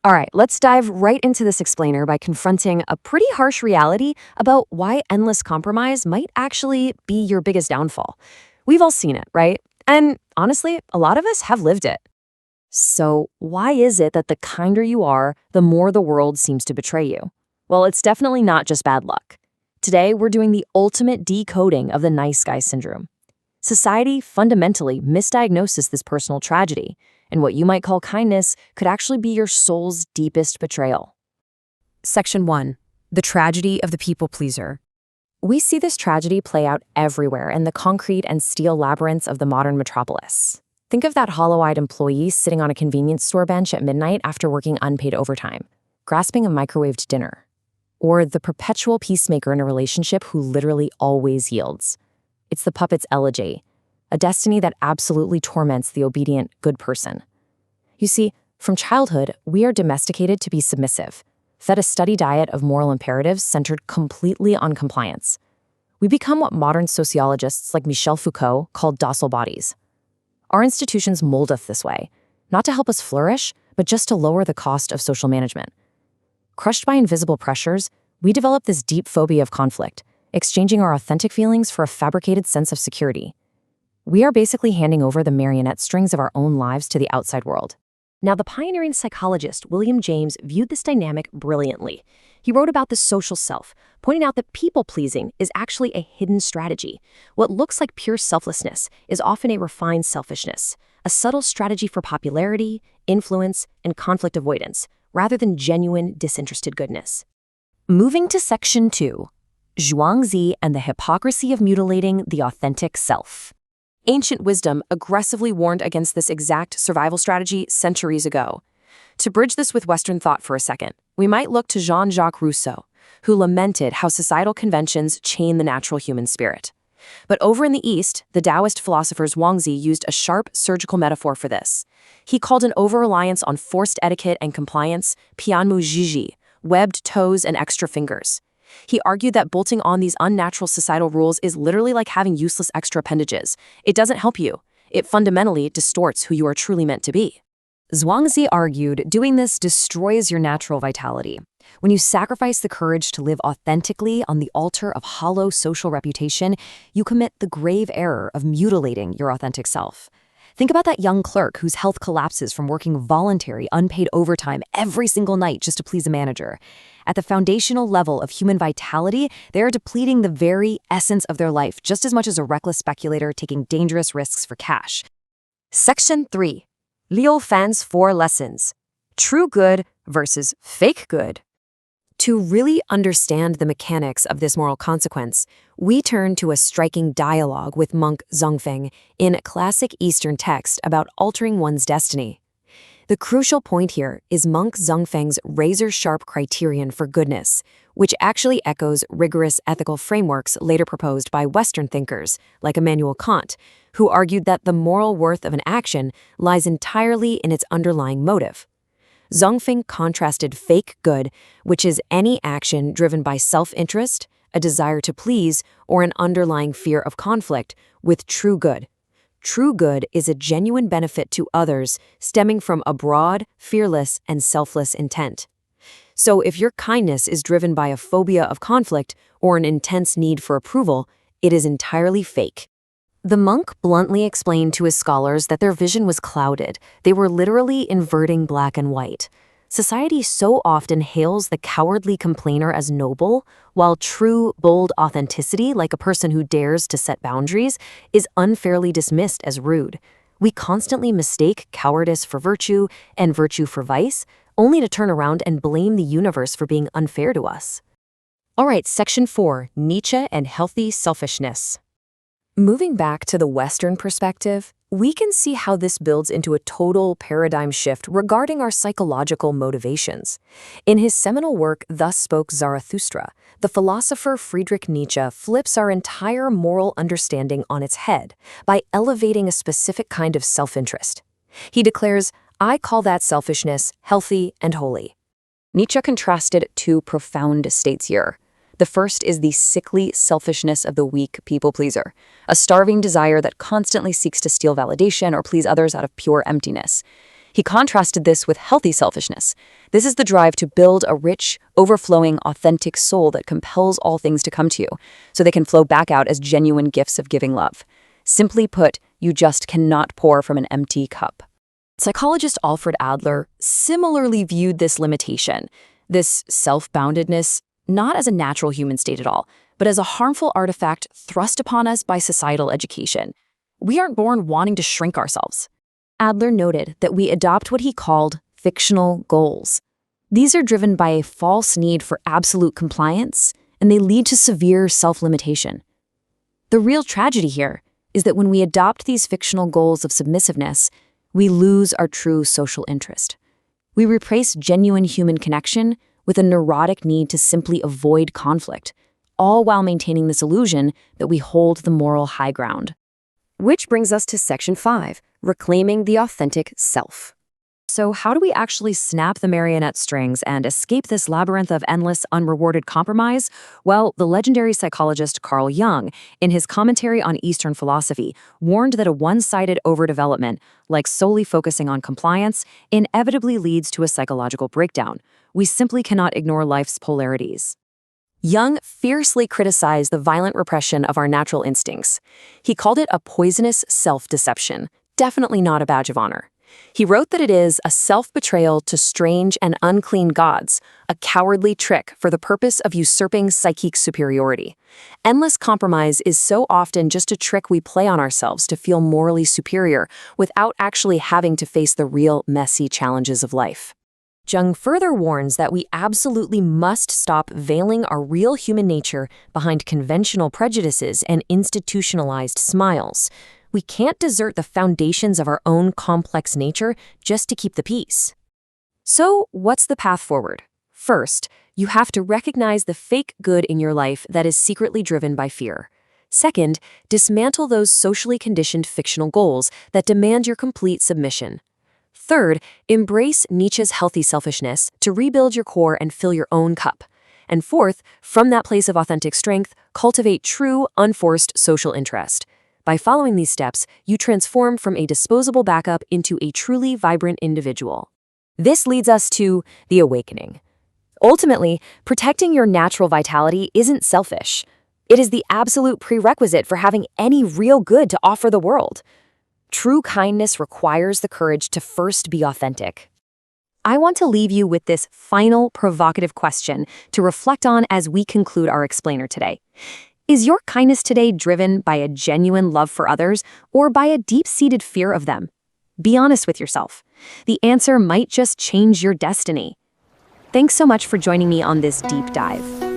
All right, let's dive right into this explainer by confronting a pretty harsh reality about why endless compromise might actually be your biggest downfall. We've all seen it, right? And honestly, a lot of us have lived it. So, why is it that the kinder you are, the more the world seems to betray you? Well, it's definitely not just bad luck. Today, we're doing the ultimate decoding of the nice guy syndrome. Society fundamentally misdiagnoses this personal tragedy, and what you might call kindness could actually be your soul's deepest betrayal. Section 1. The Tragedy of the People Pleaser. We see this tragedy play out everywhere in the concrete and steel labyrinths of the modern metropolis. Think of that hollow-eyed employee sitting on a convenience store bench at midnight after working unpaid overtime, grasping a microwaved dinner. Or the perpetual peacemaker in a relationship who literally always yields. It's the puppet's elegy, a destiny that absolutely torments the obedient, good person. You see, from childhood, we are domesticated to be submissive, fed a steady diet of moral imperatives centered completely on compliance. We become what modern sociologists like Michel Foucault called docile bodies. Our institutions mold us this way, not to help us flourish, but just to lower the cost of social management. Crushed by invisible pressures, we develop this deep phobia of conflict, exchanging our authentic feelings for a fabricated sense of security. We are basically handing over the marionette strings of our own lives to the outside world. Now, the pioneering psychologist William James viewed this dynamic brilliantly. He wrote about the social self, pointing out that people-pleasing is actually a hidden strategy. What looks like pure selflessness is often a refined selfishness, a subtle strategy for popularity, influence, and conflict avoidance, rather than genuine, disinterested goodness. Moving to Section 2. Zhuangzi and the Hypocrisy of Mutilating the Authentic Self. Ancient wisdom aggressively warned against this exact survival strategy centuries ago. To bridge this with Western thought for a second, we might look to Jean-Jacques Rousseau, who lamented how societal conventions chain the natural human spirit. But over in the East, the Taoist philosopher Zhuangzi used a sharp surgical metaphor for this. He called an over-reliance on forced etiquette and compliance pianmu jiji, webbed toes and extra fingers. He argued that bolting on these unnatural societal rules is literally like having useless extra appendages. It doesn't help you. It fundamentally distorts who you are truly meant to be. Zhuangzi argued doing this destroys your natural vitality. When you sacrifice the courage to live authentically on the altar of hollow social reputation, you commit the grave error of mutilating your authentic self. Think about that young clerk whose health collapses from working voluntary, unpaid overtime every single night just to please a manager. At the foundational level of human vitality, they are depleting the very essence of their life just as much as a reckless speculator taking dangerous risks for cash. Section 3. Liu Fan's 4 Lessons. True good versus fake good. To really understand the mechanics of this moral consequence, we turn to a striking dialogue with monk Zhongfeng in a classic Eastern text about altering one's destiny. The crucial point here is monk Zhongfeng's razor-sharp criterion for goodness, which actually echoes rigorous ethical frameworks later proposed by Western thinkers like Immanuel Kant, who argued that the moral worth of an action lies entirely in its underlying motive. Zhongfeng contrasted fake good, which is any action driven by self-interest, a desire to please, or an underlying fear of conflict, with true good. True good is a genuine benefit to others stemming from a broad, fearless, and selfless intent. So if your kindness is driven by a phobia of conflict or an intense need for approval, it is entirely fake. The monk bluntly explained to his scholars that their vision was clouded. They were literally inverting black and white. Society so often hails the cowardly complainer as noble, while true, bold authenticity, like a person who dares to set boundaries, is unfairly dismissed as rude. We constantly mistake cowardice for virtue and virtue for vice, only to turn around and blame the universe for being unfair to us. All right, Section 4, Nietzsche and Healthy Selfishness. Moving back to the Western perspective, we can see how this builds into a total paradigm shift regarding our psychological motivations. In his seminal work, Thus Spoke Zarathustra, the philosopher Friedrich Nietzsche flips our entire moral understanding on its head by elevating a specific kind of self-interest. He declares, "I call that selfishness healthy and holy." Nietzsche contrasted two profound states here. The first is the sickly selfishness of the weak people-pleaser, a starving desire that constantly seeks to steal validation or please others out of pure emptiness. He contrasted this with healthy selfishness. This is the drive to build a rich, overflowing, authentic soul that compels all things to come to you, so they can flow back out as genuine gifts of giving love. Simply put, you just cannot pour from an empty cup. Psychologist Alfred Adler similarly viewed this limitation, this self-boundedness, not as a natural human state at all, but as a harmful artifact thrust upon us by societal education. We aren't born wanting to shrink ourselves. Adler noted that we adopt what he called fictional goals. These are driven by a false need for absolute compliance, and they lead to severe self-limitation. The real tragedy here is that when we adopt these fictional goals of submissiveness, we lose our true social interest. We replace genuine human connection with a neurotic need to simply avoid conflict, all while maintaining this illusion that we hold the moral high ground. Which brings us to Section 5, reclaiming the authentic self. So how do we actually snap the marionette strings and escape this labyrinth of endless, unrewarded compromise? Well, the legendary psychologist Carl Jung, in his commentary on Eastern philosophy, warned that a one-sided overdevelopment, like solely focusing on compliance, inevitably leads to a psychological breakdown. We simply cannot ignore life's polarities. Jung fiercely criticized the violent repression of our natural instincts. He called it a poisonous self-deception, definitely not a badge of honor. He wrote that it is a self-betrayal to strange and unclean gods, a cowardly trick for the purpose of usurping psychic superiority. Endless compromise is so often just a trick we play on ourselves to feel morally superior without actually having to face the real, messy challenges of life. Jung further warns that we absolutely must stop veiling our real human nature behind conventional prejudices and institutionalized smiles. We can't desert the foundations of our own complex nature just to keep the peace. So, what's the path forward? First, you have to recognize the fake good in your life that is secretly driven by fear. Second, dismantle those socially conditioned fictional goals that demand your complete submission. Third, embrace Nietzsche's healthy selfishness to rebuild your core and fill your own cup. And fourth, from that place of authentic strength, cultivate true, unforced social interest. By following these steps, you transform from a disposable backup into a truly vibrant individual. This leads us to the awakening. Ultimately, protecting your natural vitality isn't selfish. It is the absolute prerequisite for having any real good to offer the world. True kindness requires the courage to first be authentic. I want to leave you with this final provocative question to reflect on as we conclude our explainer today. Is your kindness today driven by a genuine love for others or by a deep-seated fear of them? Be honest with yourself. The answer might just change your destiny. Thanks so much for joining me on this deep dive.